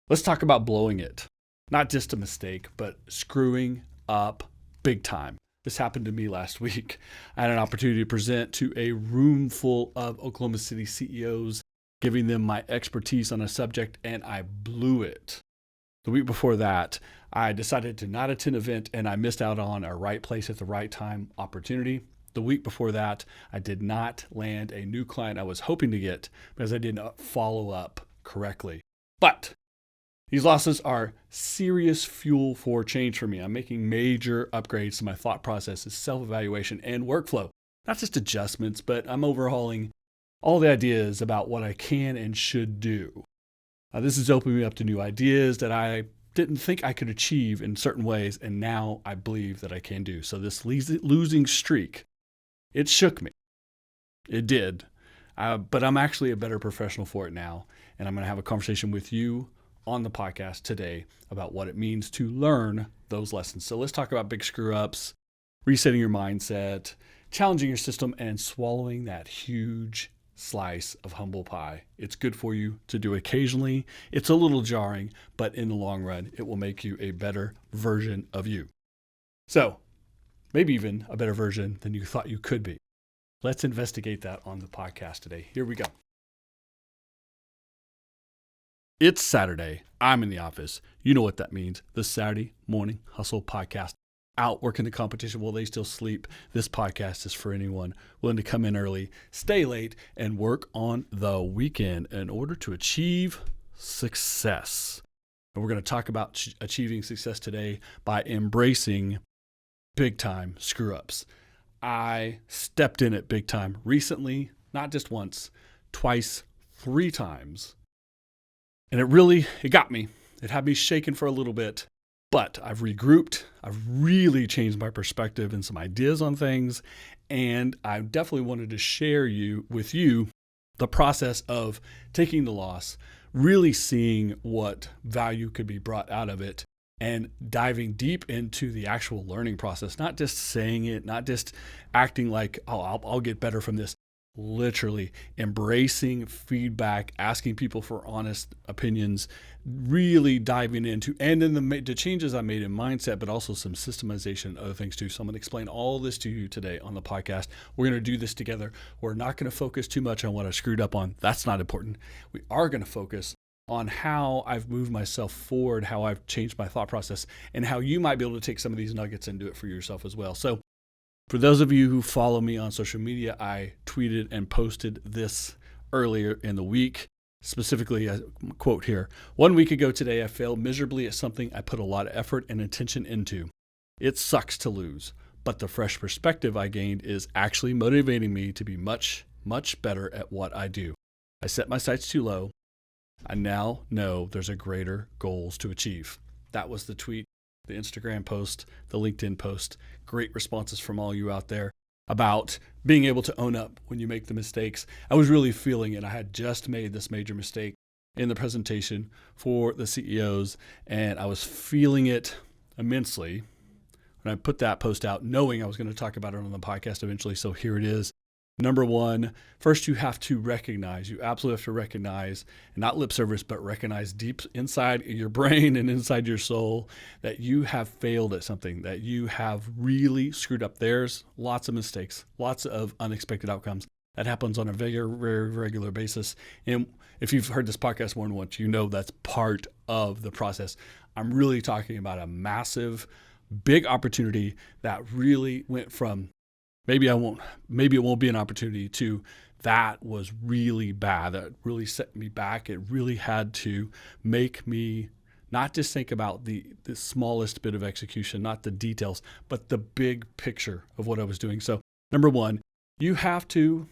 Let's talk about blowing it. Not just a mistake, but screwing up big time. This happened to me last week. I had an opportunity to present to a room full of Oklahoma City CEOs, giving them my expertise on a subject, and I blew it. The week before that, I decided to not attend an event, and I missed out on a right place at the right time opportunity. The week before that, I did not land a new client I was hoping to get because I did not follow up correctly. But these losses are serious fuel for change for me. I'm making major upgrades to my thought processes, self-evaluation, and workflow. Not just adjustments, but I'm overhauling all the ideas about what I can and should do. This is opening me up to new ideas that I didn't think I could achieve in certain ways, and now I believe that I can do. So this losing streak, it shook me. It did. But I'm actually a better professional for it now, and I'm going to have a conversation with you on the podcast today about what it means to learn those lessons. So let's talk about big screw ups, resetting your mindset, challenging your system, and swallowing that huge slice of humble pie. It's good for you to do occasionally. It's a little jarring, but in the long run, it will make you a better version of you. So maybe even a better version than you thought you could be. Let's investigate that on the podcast today. Here we go. It's Saturday. I'm in the office. You know what that means. The Saturday Morning Hustle Podcast. Out working the competition while they still sleep. This podcast is for anyone willing to come in early, stay late, and work on the weekend in order to achieve success. And we're going to talk about achieving success today by embracing big time screw ups. I stepped in it big time recently, not just once, twice, 3 times. And it got me. It had me shaken for a little bit, but I've regrouped. I've really changed my perspective and some ideas on things. And I definitely wanted to share with you the process of taking the loss, really seeing what value could be brought out of it, and diving deep into the actual learning process, not just saying it, not just acting like, oh, I'll get better from this. Literally embracing feedback, asking people for honest opinions, really diving into, and then the changes I made in mindset, but also some systemization and other things too. So I'm going to explain all this to you today on the podcast. We're going to do this together. We're not going to focus too much on what I screwed up on. That's not important. We are going to focus on how I've moved myself forward, how I've changed my thought process, and how you might be able to take some of these nuggets and do it for yourself as well. So for those of you who follow me on social media, I tweeted and posted this earlier in the week. Specifically, a quote here. 1 week ago today, I failed miserably at something I put a lot of effort and attention into. It sucks to lose, but the fresh perspective I gained is actually motivating me to be much, much better at what I do. I set my sights too low. I now know there's a greater goals to achieve. That was the tweet, the Instagram post, the LinkedIn post. Great responses from all you out there about being able to own up when you make the mistakes. I was really feeling it. I had just made this major mistake in the presentation for the CEOs, and I was feeling it immensely. And I put that post out knowing I was going to talk about it on the podcast eventually. So here it is. Number 1, first you have to recognize, you absolutely have to recognize, and not lip service, but recognize deep inside your brain and inside your soul that you have failed at something, that you have really screwed up. There's lots of mistakes, lots of unexpected outcomes. That happens on a very, very regular basis. And if you've heard this podcast more than once, you know that's part of the process. I'm really talking about a massive, big opportunity that really went from maybe it won't be an opportunity to that was really bad. That really set me back. It really had to make me not just think about the smallest bit of execution, not the details, but the big picture of what I was doing. So number 1, you have to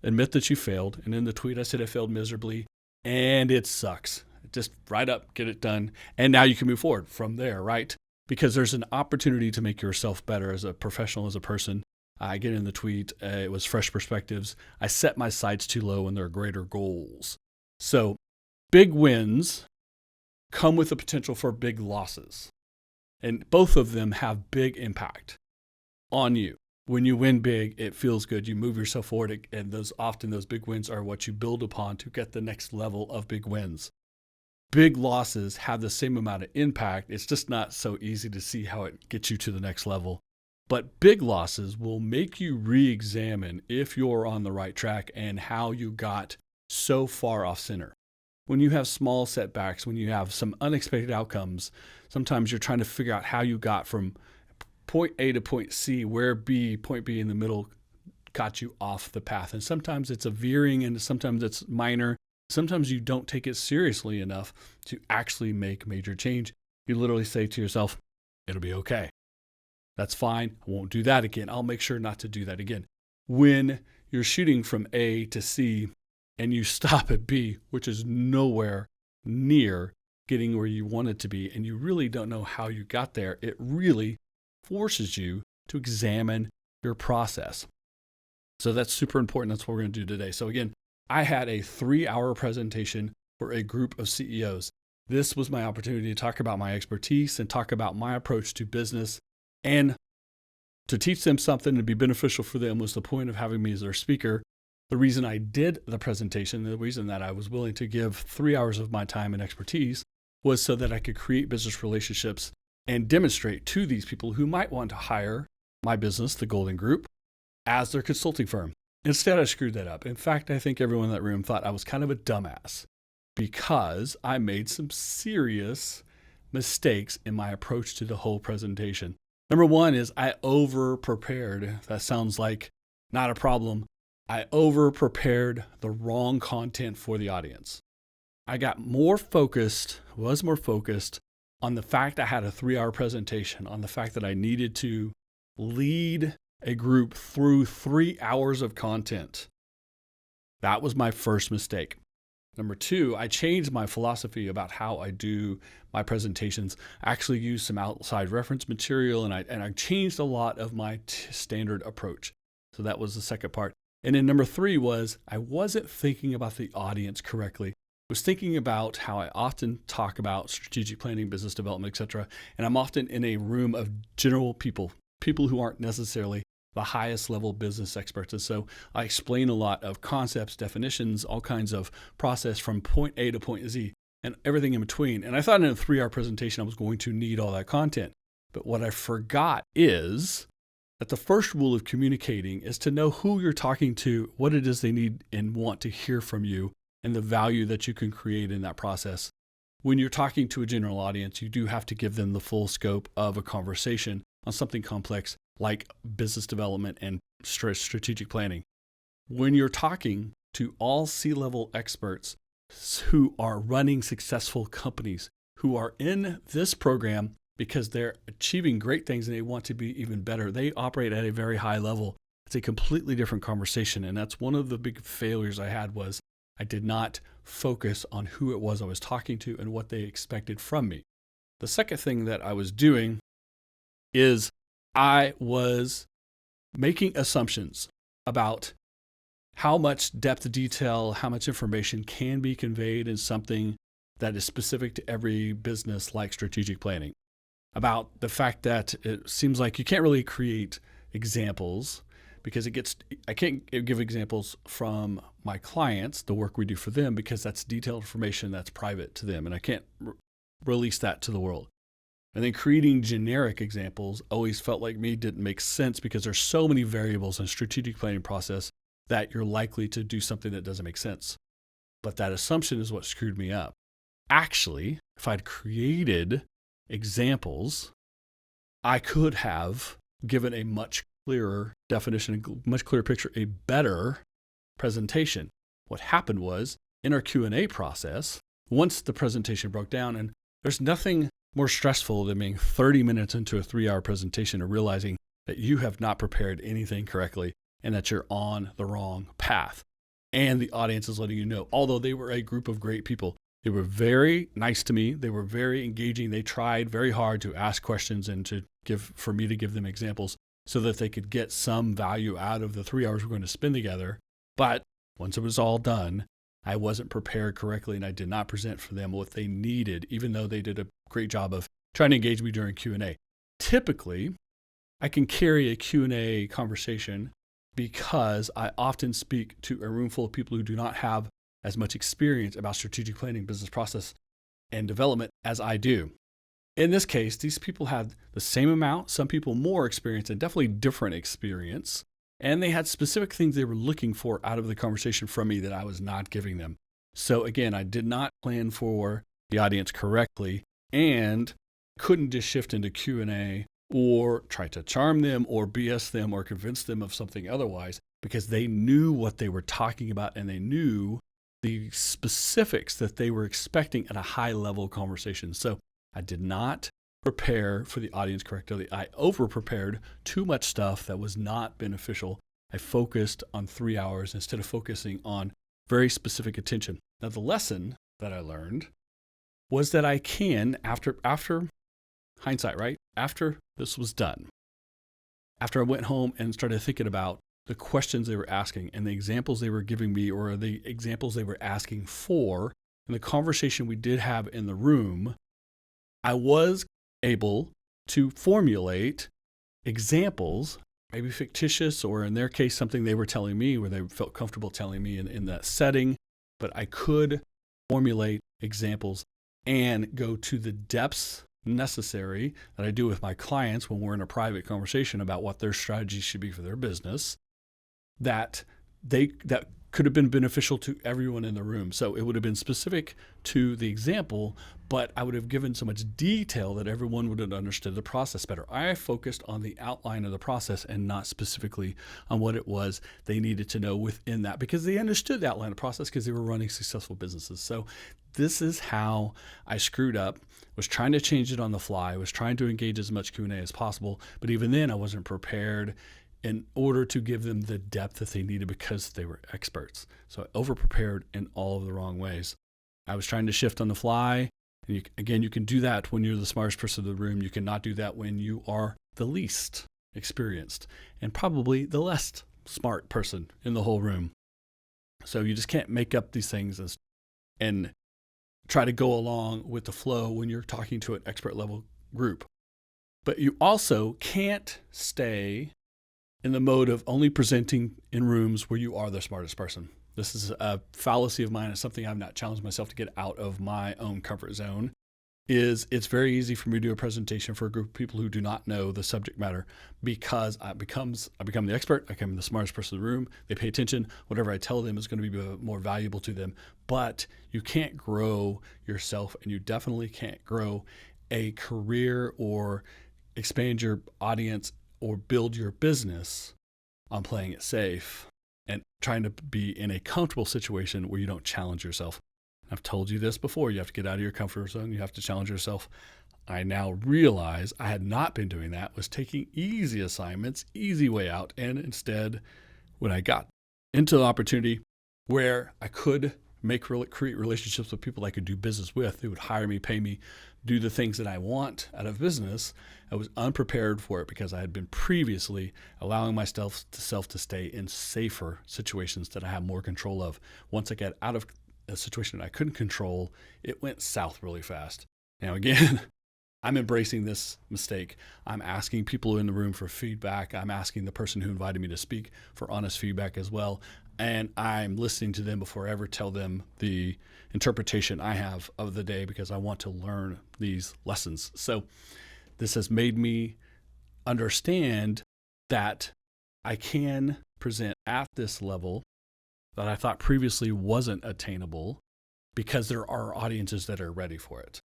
admit that you failed. And in the tweet, I said I failed miserably and it sucks. Just write up, get it done. And now you can move forward from there, right? Because there's an opportunity to make yourself better as a professional, as a person. I get in the tweet, it was fresh perspectives. I set my sights too low and there are greater goals. So big wins come with the potential for big losses. And both of them have big impact on you. When you win big, it feels good. You move yourself forward, and those big wins are what you build upon to get the next level of big wins. big losses have the same amount of impact. It's just not so easy to see how it gets you to the next level. But big losses will make you re-examine if you're on the right track and how you got so far off center. When you have small setbacks, when you have some unexpected outcomes, sometimes you're trying to figure out how you got from point A to point C, where point B in the middle got you off the path. And sometimes it's a veering and sometimes it's minor. Sometimes you don't take it seriously enough to actually make major change. You literally say to yourself, it'll be okay. That's fine. I won't do that again. I'll make sure not to do that again. When you're shooting from A to C and you stop at B, which is nowhere near getting where you want it to be, and you really don't know how you got there, it really forces you to examine your process. So that's super important. That's what we're going to do today. So again, I had a 3-hour presentation for a group of CEOs. This was my opportunity to talk about my expertise and talk about my approach to business, and to teach them something and be beneficial for them was the point of having me as their speaker. The reason I did the presentation, the reason that I was willing to give 3 hours of my time and expertise was so that I could create business relationships and demonstrate to these people who might want to hire my business, the Golden Group, as their consulting firm. Instead, I screwed that up. In fact, I think everyone in that room thought I was kind of a dumbass because I made some serious mistakes in my approach to the whole presentation. Number one is I over-prepared. That sounds like not a problem. I over-prepared the wrong content for the audience. I was more focused on the fact I had a 3-hour presentation, on the fact that I needed to lead a group through 3 hours of content. That was my first mistake. Number two, I changed my philosophy about how I do my presentations. I actually used some outside reference material, and I changed a lot of my standard approach. So that was the second part. And then number three was I wasn't thinking about the audience correctly. I was thinking about how I often talk about strategic planning, business development, etc. And I'm often in a room of general people who aren't necessarily the highest level business experts. And so I explain a lot of concepts, definitions, all kinds of process from point A to point Z and everything in between. And I thought in a 3-hour presentation I was going to need all that content. But what I forgot is that the first rule of communicating is to know who you're talking to, what it is they need and want to hear from you, and the value that you can create in that process. When you're talking to a general audience, you do have to give them the full scope of a conversation on something complex like business development and strategic planning. When you're talking to all C-level experts who are running successful companies, who are in this program because they're achieving great things and they want to be even better, they operate at a very high level. It's a completely different conversation. And that's one of the big failures I had was I did not focus on who it was I was talking to and what they expected from me. The second thing that I was doing is I was making assumptions about how much depth of detail, how much information can be conveyed in something that is specific to every business like strategic planning. About the fact that it seems like you can't really create examples because I can't give examples from my clients, the work we do for them, because that's detailed information that's private to them and I can't release that to the world. And then creating generic examples always felt like me didn't make sense because there's so many variables in strategic planning process that you're likely to do something that doesn't make sense. But that assumption is what screwed me up. Actually, if I'd created examples, I could have given a much clearer definition, a much clearer picture, a better presentation. What happened was in our Q&A process, once the presentation broke down, and there's nothing more stressful than being 30 minutes into a 3-hour presentation and realizing that you have not prepared anything correctly and that you're on the wrong path. And the audience is letting you know, although they were a group of great people, they were very nice to me. They were very engaging. They tried very hard to ask questions and for me to give them examples so that they could get some value out of the 3 hours we're going to spend together. But once it was all done, I wasn't prepared correctly and I did not present for them what they needed, even though they did a great job of trying to engage me during Q&A. Typically, I can carry a Q&A conversation because I often speak to a room full of people who do not have as much experience about strategic planning, business process. and development as I do. In this case, these people had the same amount, some people more experience, and definitely different experience. And they had specific things they were looking for out of the conversation from me that I was not giving them. So again, I did not plan for the audience correctly and couldn't just shift into Q&A or try to charm them or BS them or convince them of something otherwise, because they knew what they were talking about and they knew the specifics that they were expecting at a high level conversation. So I did not prepare for the audience correctly. I over-prepared too much stuff that was not beneficial. I focused on 3 hours instead of focusing on very specific attention. Now, the lesson that I learned was that I can, after hindsight, right? After this was done, after I went home and started thinking about the questions they were asking and the examples they were giving me or the examples they were asking for and the conversation we did have in the room, I was able to formulate examples, maybe fictitious, or in their case, something they were telling me where they felt comfortable telling me in that setting. But I could formulate examples and go to the depths necessary that I do with my clients when we're in a private conversation about what their strategy should be for their business, that could have been beneficial to everyone in the room. So it would have been specific to the example, but I would have given so much detail that everyone would have understood the process better. I focused on the outline of the process and not specifically on what it was they needed to know within that, because they understood the outline of the process because they were running successful businesses. So this is how I screwed up, was trying to change it on the fly, was trying to engage as much Q&A as possible. But even then I wasn't prepared in order to give them the depth that they needed because they were experts. So I over-prepared in all of the wrong ways. I was trying to shift on the fly. And you can do that when you're the smartest person in the room. You cannot do that when you are the least experienced and probably the less smart person in the whole room. So you just can't make up these things and try to go along with the flow when you're talking to an expert level group. But you also can't stay in the mode of only presenting in rooms where you are the smartest person. This is a fallacy of mine. It's something I've not challenged myself to get out of my own comfort zone. It's very easy for me to do a presentation for a group of people who do not know the subject matter, because I become the expert. I become the smartest person in the room. They pay attention. Whatever I tell them is going to be more valuable to them. But you can't grow yourself, and you definitely can't grow a career or expand your audience or build your business on playing it safe and trying to be in a comfortable situation where you don't challenge yourself. I've told you this before. You have to get out of your comfort zone. You have to challenge yourself. I now realize I had not been doing that, was taking easy assignments, easy way out. And instead, when I got into the opportunity where I could create relationships with people I could do business with, who would hire me, pay me, do the things that I want out of business, I was unprepared for it because I had been previously allowing myself to stay in safer situations that I have more control of. Once I got out of a situation that I couldn't control, it went south really fast. Now, again, I'm embracing this mistake. I'm asking people in the room for feedback. I'm asking the person who invited me to speak for honest feedback as well. And I'm listening to them before I ever tell them the interpretation I have of the day, because I want to learn these lessons. So this has made me understand that I can present at this level that I thought previously wasn't attainable, because there are audiences that are ready for it.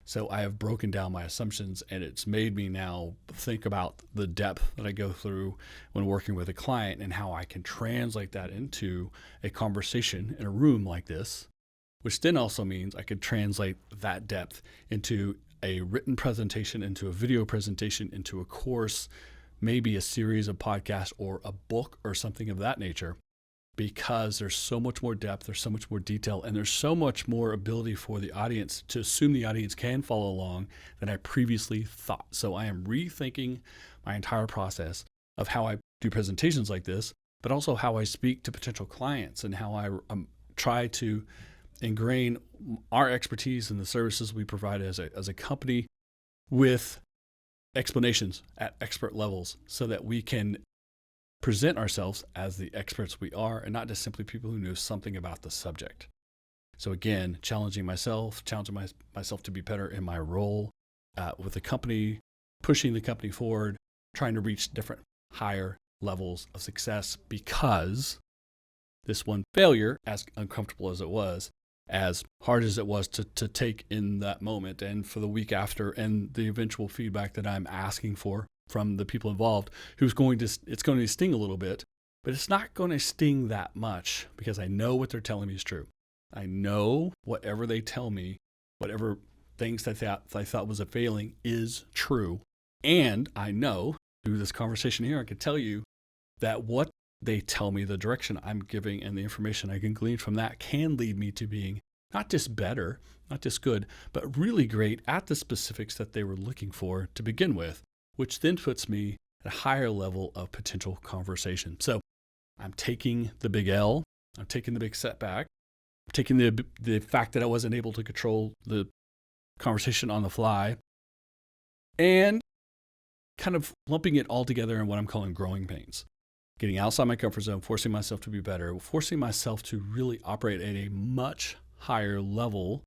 So I have broken down my assumptions, and it's made me now think about the depth that I go through when working with a client and how I can translate that into a conversation in a room like this, which then also means I could translate that depth into a written presentation, into a video presentation, into a course, maybe a series of podcasts or a book or something of that nature. Because there's so much more depth, there's so much more detail, and there's so much more ability for the audience to assume the audience can follow along than I previously thought. So I am rethinking my entire process of how I do presentations like this, but also how I speak to potential clients and how I try to ingrain our expertise and the services we provide as a company with explanations at expert levels, so that we can present ourselves as the experts we are, and not just simply people who know something about the subject. So again, challenging myself to be better in my role with the company, pushing the company forward, trying to reach different higher levels of success, because this one failure, as uncomfortable as it was, as hard as it was to take in that moment and for the week after, and the eventual feedback that I'm asking for from the people involved, it's going to sting a little bit, but it's not going to sting that much because I know what they're telling me is true. I know whatever they tell me, whatever things that I thought was a failing is true. And I know through this conversation here, I can tell you that what they tell me, the direction I'm giving and the information I can glean from that can lead me to being not just better, not just good, but really great at the specifics that they were looking for to begin with, which then puts me at a higher level of potential conversation. So I'm taking the big L, I'm taking the big setback, I'm taking the fact that I wasn't able to control the conversation on the fly, and kind of lumping it all together in what I'm calling growing pains. Getting outside my comfort zone, forcing myself to be better, forcing myself to really operate at a much higher level,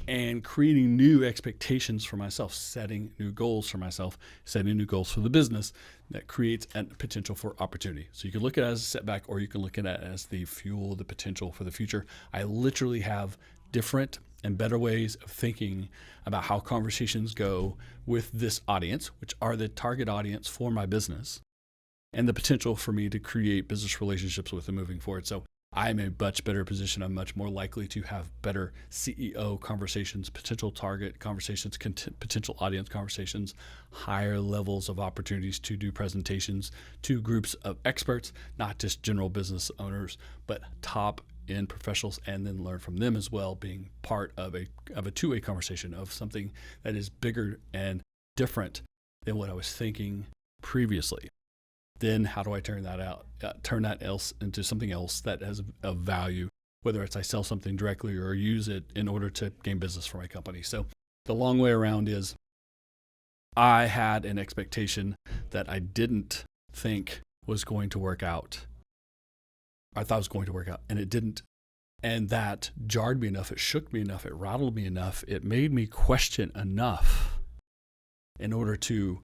and creating new expectations for myself, setting new goals for myself, setting new goals for the business that creates a potential for opportunity. So you can look at it as a setback, or you can look at it as the fuel, the potential for the future. I literally have different and better ways of thinking about how conversations go with this audience, which are the target audience for my business, and the potential for me to create business relationships with them moving forward. So I'm in a much better position. I'm much more likely to have better CEO conversations, potential target conversations, potential audience conversations, higher levels of opportunities to do presentations to groups of experts, not just general business owners, but top end professionals, and then learn from them as well, being part of a two-way conversation of something that is bigger and different than what I was thinking previously. Then how do I turn that else into something else that has a value, whether it's I sell something directly or use it in order to gain business for my company. So the long way around is I had an expectation that I didn't think was going to work out. I thought it was going to work out, and it didn't. And that jarred me enough, it shook me enough, it rattled me enough, it made me question enough in order to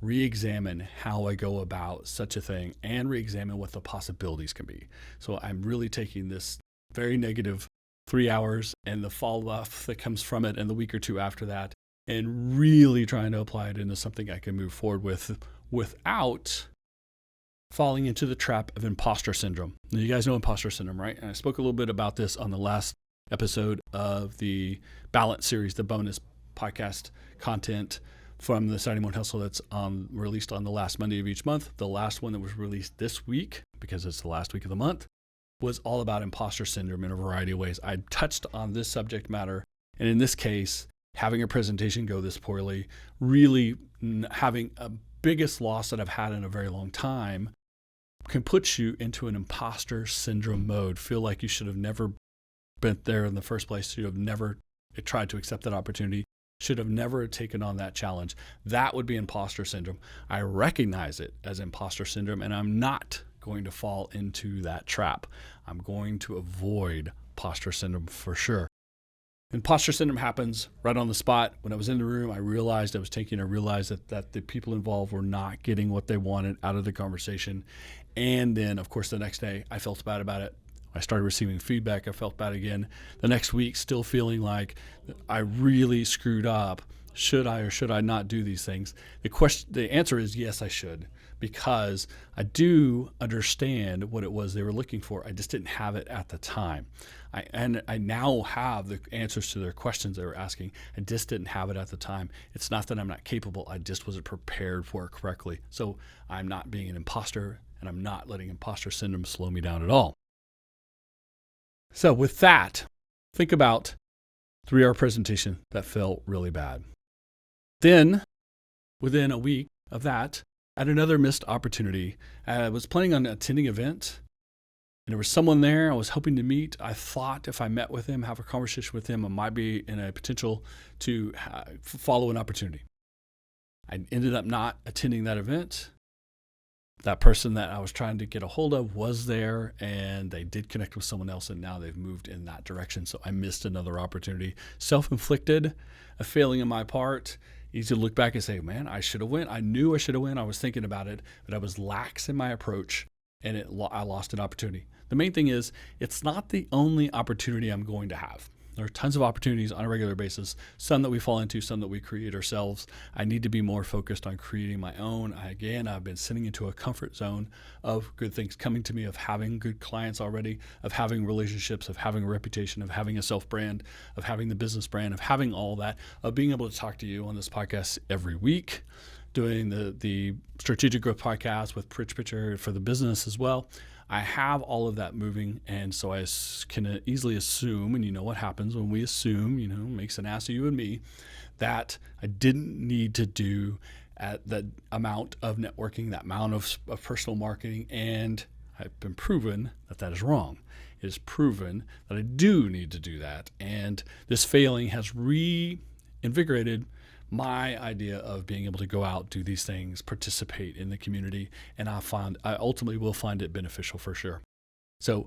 re-examine how I go about such a thing and re-examine what the possibilities can be. So I'm really taking this very negative 3 hours and the fall-off that comes from it and the week or two after that, and really trying to apply it into something I can move forward with without falling into the trap of imposter syndrome. Now, you guys know imposter syndrome, right? And I spoke a little bit about this on the last episode of the Balance series, the bonus podcast content from the Saturday Morning Hustle that's released on the last Monday of each month. The last one that was released this week, because it's the last week of the month, was all about imposter syndrome in a variety of ways. I touched on this subject matter, and in this case, having a presentation go this poorly, really having a biggest loss that I've had in a very long time, can put you into an imposter syndrome mode. Feel like you should have never been there in the first place. You have never tried to accept that opportunity. Should have never taken on that challenge. That would be imposter syndrome. I recognize it as imposter syndrome, and I'm not going to fall into that trap. I'm going to avoid imposter syndrome for sure. Imposter syndrome happens right on the spot. When I was in the room, I realized that the people involved were not getting what they wanted out of the conversation. And then, of course, the next day, I felt bad about it. I started receiving feedback. I felt bad again. The next week, still feeling like I really screwed up. Should I or should I not do these things? The answer is yes, I should, because I do understand what it was they were looking for. I just didn't have it at the time. I now have the answers to their questions they were asking. I just didn't have it at the time. It's not that I'm not capable. I just wasn't prepared for it correctly. So I'm not being an imposter, and I'm not letting imposter syndrome slow me down at all. So with that, think about 3-hour presentation that felt really bad. Then, within a week of that, I had another missed opportunity. I was planning on attending an event, and there was someone there I was hoping to meet. I thought if I met with him, have a conversation with him, I might be in a potential to follow an opportunity. I ended up not attending that event. that person that I was trying to get a hold of was there, and they did connect with someone else, and now they've moved in that direction. So I missed another opportunity. Self-inflicted, a failing on my part. Easy to look back and say, man, I should have went. I knew I should have went. I was thinking about it, but I was lax in my approach, and I lost an opportunity. The main thing is, it's not the only opportunity I'm going to have. There are tons of opportunities on a regular basis, some that we fall into, some that we create ourselves. I need to be more focused on creating my own. I've been sitting into a comfort zone of good things coming to me, of having good clients already, of having relationships, of having a reputation, of having a self-brand, of having the business brand, of having all that, of being able to talk to you on this podcast every week, doing the strategic growth podcast with Rich Pitcher for the business as well. I have all of that moving, and so I can easily assume, and you know what happens when we assume, makes an ass of you and me, that I didn't need to do at that amount of networking, that amount of personal marketing, and I've been proven that that is wrong. It is proven that I do need to do that, and this failing has reinvigorated my idea of being able to go out, do these things, participate in the community, and I ultimately will find it beneficial for sure. So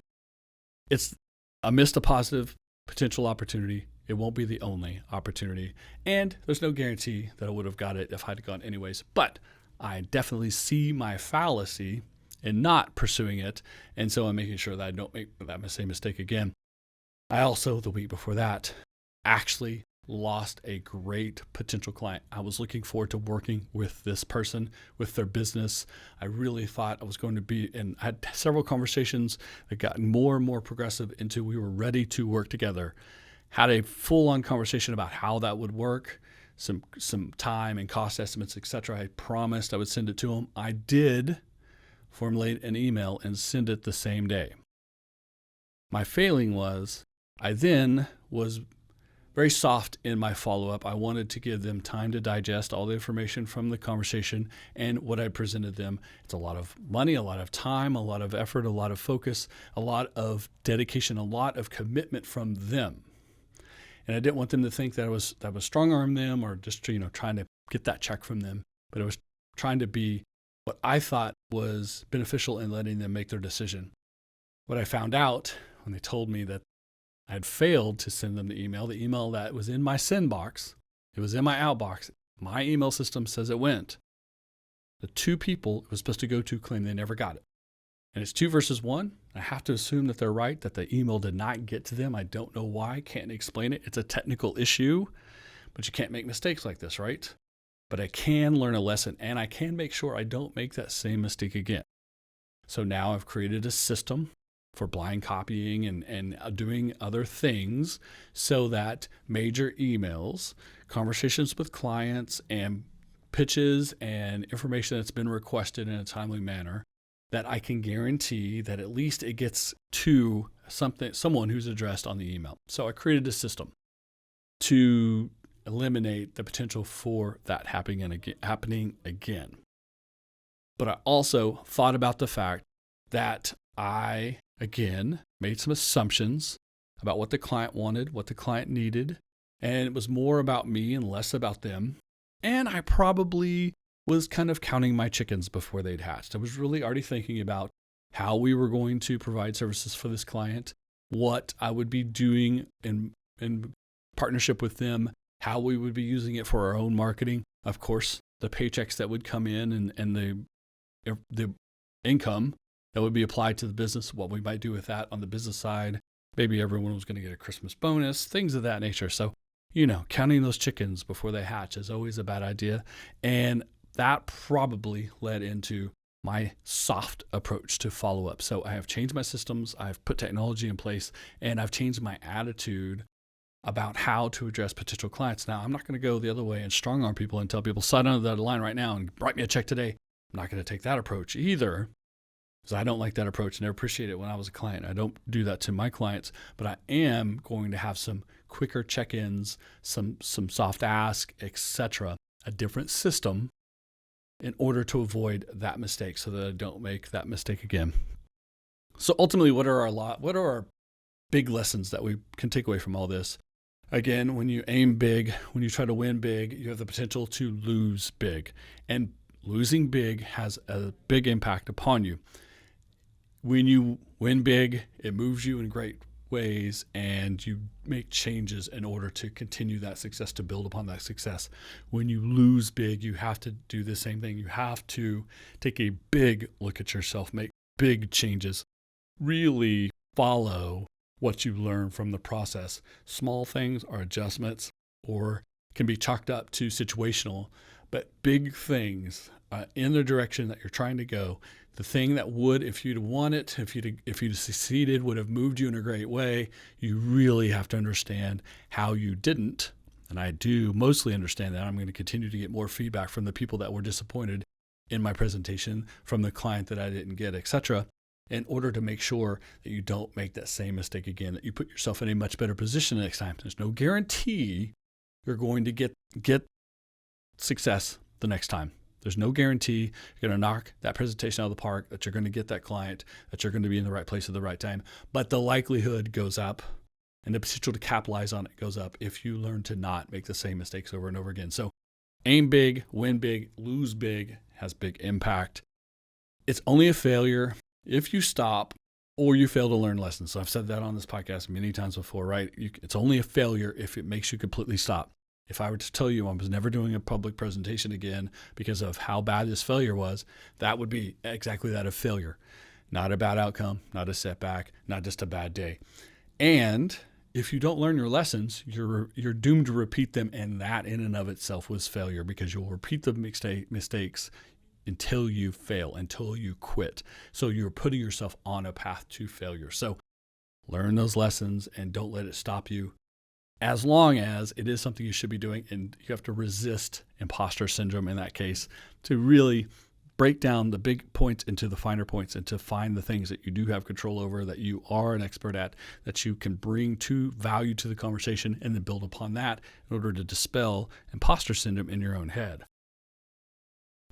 I missed a positive potential opportunity. It won't be the only opportunity, and there's no guarantee that I would have got it if I'd gone anyways, but I definitely see my fallacy in not pursuing it, and so I'm making sure that I don't make that same mistake again. I also, the week before that, actually lost a great potential client. I was looking forward to working with this person, with their business. I really thought I was going to be, and I had several conversations that got more and more progressive into we were ready to work together. Had a full-on conversation about how that would work, some time and cost estimates, etc. I promised I would send it to him. I did formulate an email and send it the same day. My failing was I then was very soft in my follow-up. I wanted to give them time to digest all the information from the conversation and what I presented them. It's a lot of money, a lot of time, a lot of effort, a lot of focus, a lot of dedication, a lot of commitment from them. And I didn't want them to think that I was strong-arm them or just trying to get that check from them. But I was trying to be what I thought was beneficial in letting them make their decision. What I found out when they told me that I had failed to send them the email that was in my send box, it was in my outbox. My email system says it went. The two people it was supposed to go to claim they never got it. And it's 2 versus 1. I have to assume that they're right, that the email did not get to them. I don't know why, can't explain it. It's a technical issue, but you can't make mistakes like this, right? But I can learn a lesson, and I can make sure I don't make that same mistake again. So now I've created a system for blind copying and doing other things so that major emails, conversations with clients, and pitches and information that's been requested in a timely manner, that I can guarantee that at least it gets to someone who's addressed on the email. So I created a system to eliminate the potential for that happening again. But I also thought about the fact that I, again, made some assumptions about what the client wanted, what the client needed, and it was more about me and less about them. And I probably was kind of counting my chickens before they'd hatched. I was really already thinking about how we were going to provide services for this client, what I would be doing in partnership with them, how we would be using it for our own marketing. Of course, the paychecks that would come in and the income that would be applied to the business, what we might do with that on the business side. Maybe everyone was going to get a Christmas bonus, things of that nature. So, counting those chickens before they hatch is always a bad idea. And that probably led into my soft approach to follow-up. So I have changed my systems, I've put technology in place, and I've changed my attitude about how to address potential clients. Now, I'm not going to go the other way and strong-arm people and tell people, sign on the dotted line right now and write me a check today. I'm not going to take that approach either, because I don't like that approach. I never appreciated it when I was a client. I don't do that to my clients, but I am going to have some quicker check-ins, some soft ask, etc., a different system in order to avoid that mistake so that I don't make that mistake again. So ultimately, what are our big lessons that we can take away from all this? Again, when you aim big, when you try to win big, you have the potential to lose big. And losing big has a big impact upon you. When you win big, it moves you in great ways, and you make changes in order to continue that success, to build upon that success. When you lose big, you have to do the same thing. You have to take a big look at yourself, make big changes, really follow what you learn from the process. Small things are adjustments or can be chalked up to situational, but big things in the direction that you're trying to go, the thing that would, if you'd won it, if you'd succeeded, would have moved you in a great way, you really have to understand how you didn't. And I do mostly understand that. I'm going to continue to get more feedback from the people that were disappointed in my presentation, from the client that I didn't get, etc., in order to make sure that you don't make that same mistake again, that you put yourself in a much better position next time. There's no guarantee you're going to get success the next time. There's no guarantee you're going to knock that presentation out of the park, that you're going to get that client, that you're going to be in the right place at the right time. But the likelihood goes up, and the potential to capitalize on it goes up if you learn to not make the same mistakes over and over again. So aim big, win big, lose big, has big impact. It's only a failure if you stop or you fail to learn lessons. So I've said that on this podcast many times before, right? It's only a failure if it makes you completely stop. If I were to tell you I was never doing a public presentation again because of how bad this failure was, that would be exactly that, a failure. Not a bad outcome, not a setback, not just a bad day. And if you don't learn your lessons, you're doomed to repeat them, and that in and of itself was failure, because you'll repeat the mistakes until you fail, until you quit. So you're putting yourself on a path to failure. So learn those lessons and don't let it stop you, as long as it is something you should be doing, and you have to resist imposter syndrome in that case to really break down the big points into the finer points and to find the things that you do have control over, that you are an expert at, that you can bring to value to the conversation, and then build upon that in order to dispel imposter syndrome in your own head.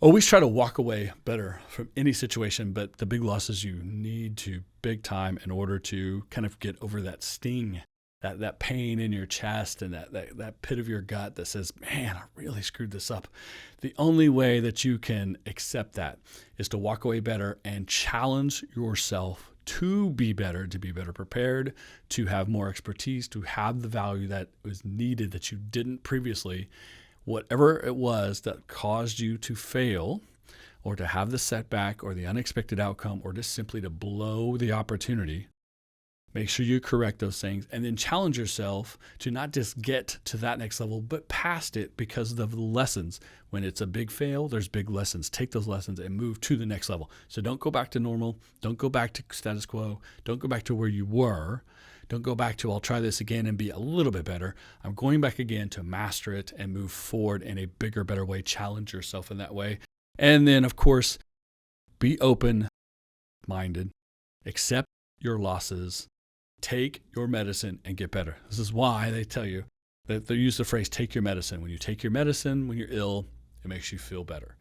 Always try to walk away better from any situation, but the big losses you need to big time in order to kind of get over that sting, that pain in your chest, and that pit of your gut that says, man, I really screwed this up. The only way that you can accept that is to walk away better and challenge yourself to be better prepared, to have more expertise, to have the value that was needed that you didn't previously. Whatever it was that caused you to fail, or to have the setback or the unexpected outcome, or just simply to blow the opportunity, make sure you correct those things, and then challenge yourself to not just get to that next level, but past it, because of the lessons. When it's a big fail, there's big lessons. Take those lessons and move to the next level. So don't go back to normal. Don't go back to status quo. Don't go back to where you were. Don't go back to, I'll try this again and be a little bit better. I'm going back again to master it and move forward in a bigger, better way. Challenge yourself in that way. And then, of course, be open-minded. Accept your losses. Take your medicine and get better. This is why they tell you that they use the phrase, take your medicine. When you take your medicine, when you're ill, it makes you feel better.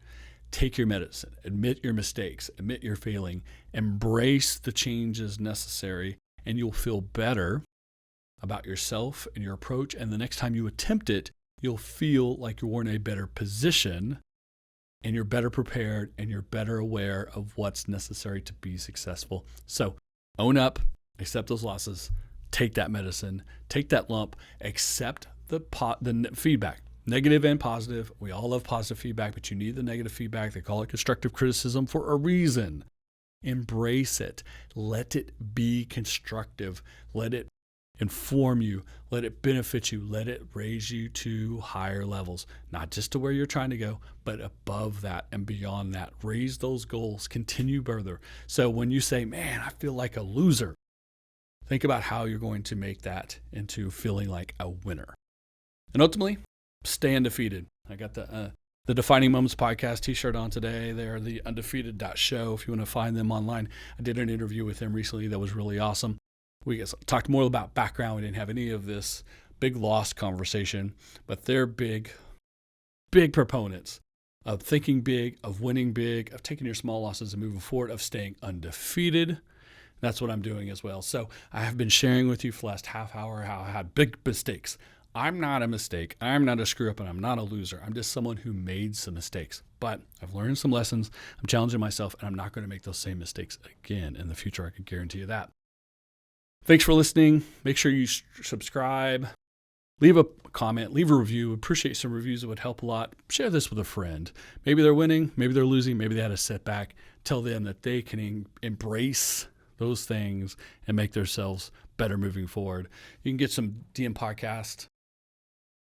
Take your medicine. Admit your mistakes. Admit your failing. Embrace the changes necessary, and you'll feel better about yourself and your approach. And the next time you attempt it, you'll feel like you're in a better position, and you're better prepared, and you're better aware of what's necessary to be successful. So own up. Accept those losses, take that medicine, take that lump, accept the feedback, negative and positive. We all love positive feedback, but you need the negative feedback. They call it constructive criticism for a reason. Embrace it. Let it be constructive. Let it inform you. Let it benefit you. Let it raise you to higher levels, not just to where you're trying to go, but above that and beyond that. Raise those goals. Continue further. So when you say, man, I feel like a loser, think about how you're going to make that into feeling like a winner. And ultimately, stay undefeated. I got the Defining Moments podcast t-shirt on today. They're the undefeated.show if you want to find them online. I did an interview with them recently that was really awesome. We talked more about background. We didn't have any of this big loss conversation, but they're big proponents of thinking big, of winning big, of taking your small losses and moving forward, of staying undefeated. That's what I'm doing as well. So I have been sharing with you for the last half hour how I had big mistakes, I'm not a mistake. I'm not a screw up, and I'm not a loser. I'm just someone who made some mistakes. But I've learned some lessons. I'm challenging myself, and I'm not going to make those same mistakes again in the future. I can guarantee you that. Thanks for listening. Make sure you subscribe. Leave a comment. Leave a review. Appreciate some reviews. It would help a lot. Share this with a friend. Maybe they're winning. Maybe they're losing. Maybe they had a setback. Tell them that they can embrace those things and make themselves better moving forward. You can get some DM Podcast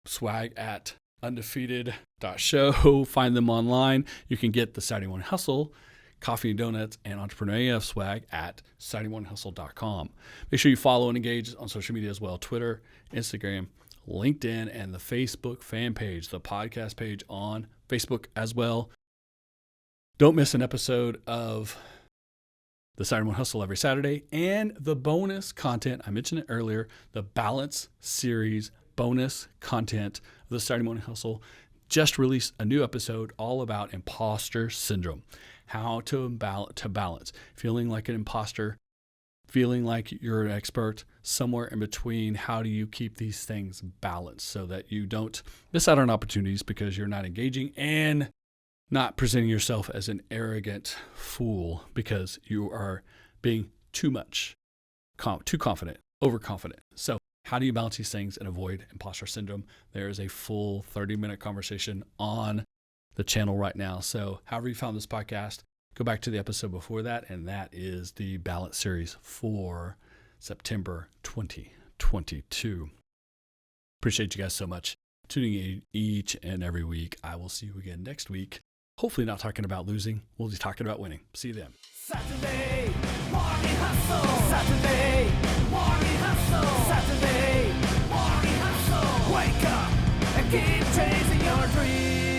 swag at undefeated.show. Find them online. You can get the Saturday Morning Hustle, Coffee and Donuts, and Entrepreneur AF swag at SaturdayMorningHustle.com. Make sure you follow and engage on social media as well. Twitter, Instagram, LinkedIn, and the Facebook fan page, the podcast page on Facebook as well. Don't miss an episode of the Saturday Morning Hustle every Saturday, and the bonus content, I mentioned it earlier, the Balance Series bonus content of the Saturday Morning Hustle. Just released a new episode all about Imposter Syndrome, how to balance, feeling like an imposter, feeling like you're an expert, somewhere in between. How do you keep these things balanced so that you don't miss out on opportunities because you're not engaging and not presenting yourself as an arrogant fool because you are being too confident, overconfident. So how do you balance these things and avoid imposter syndrome? There is a full 30-minute conversation on the channel right now. So however you found this podcast, go back to the episode before that, and that is the Balance Series for September 2022. Appreciate you guys so much tuning in each and every week. I will see you again next week. Hopefully not talking about losing. We'll be talking about winning. See you then. Saturday morning hustle. Saturday morning hustle. Saturday morning hustle. Wake up and keep chasing your dreams.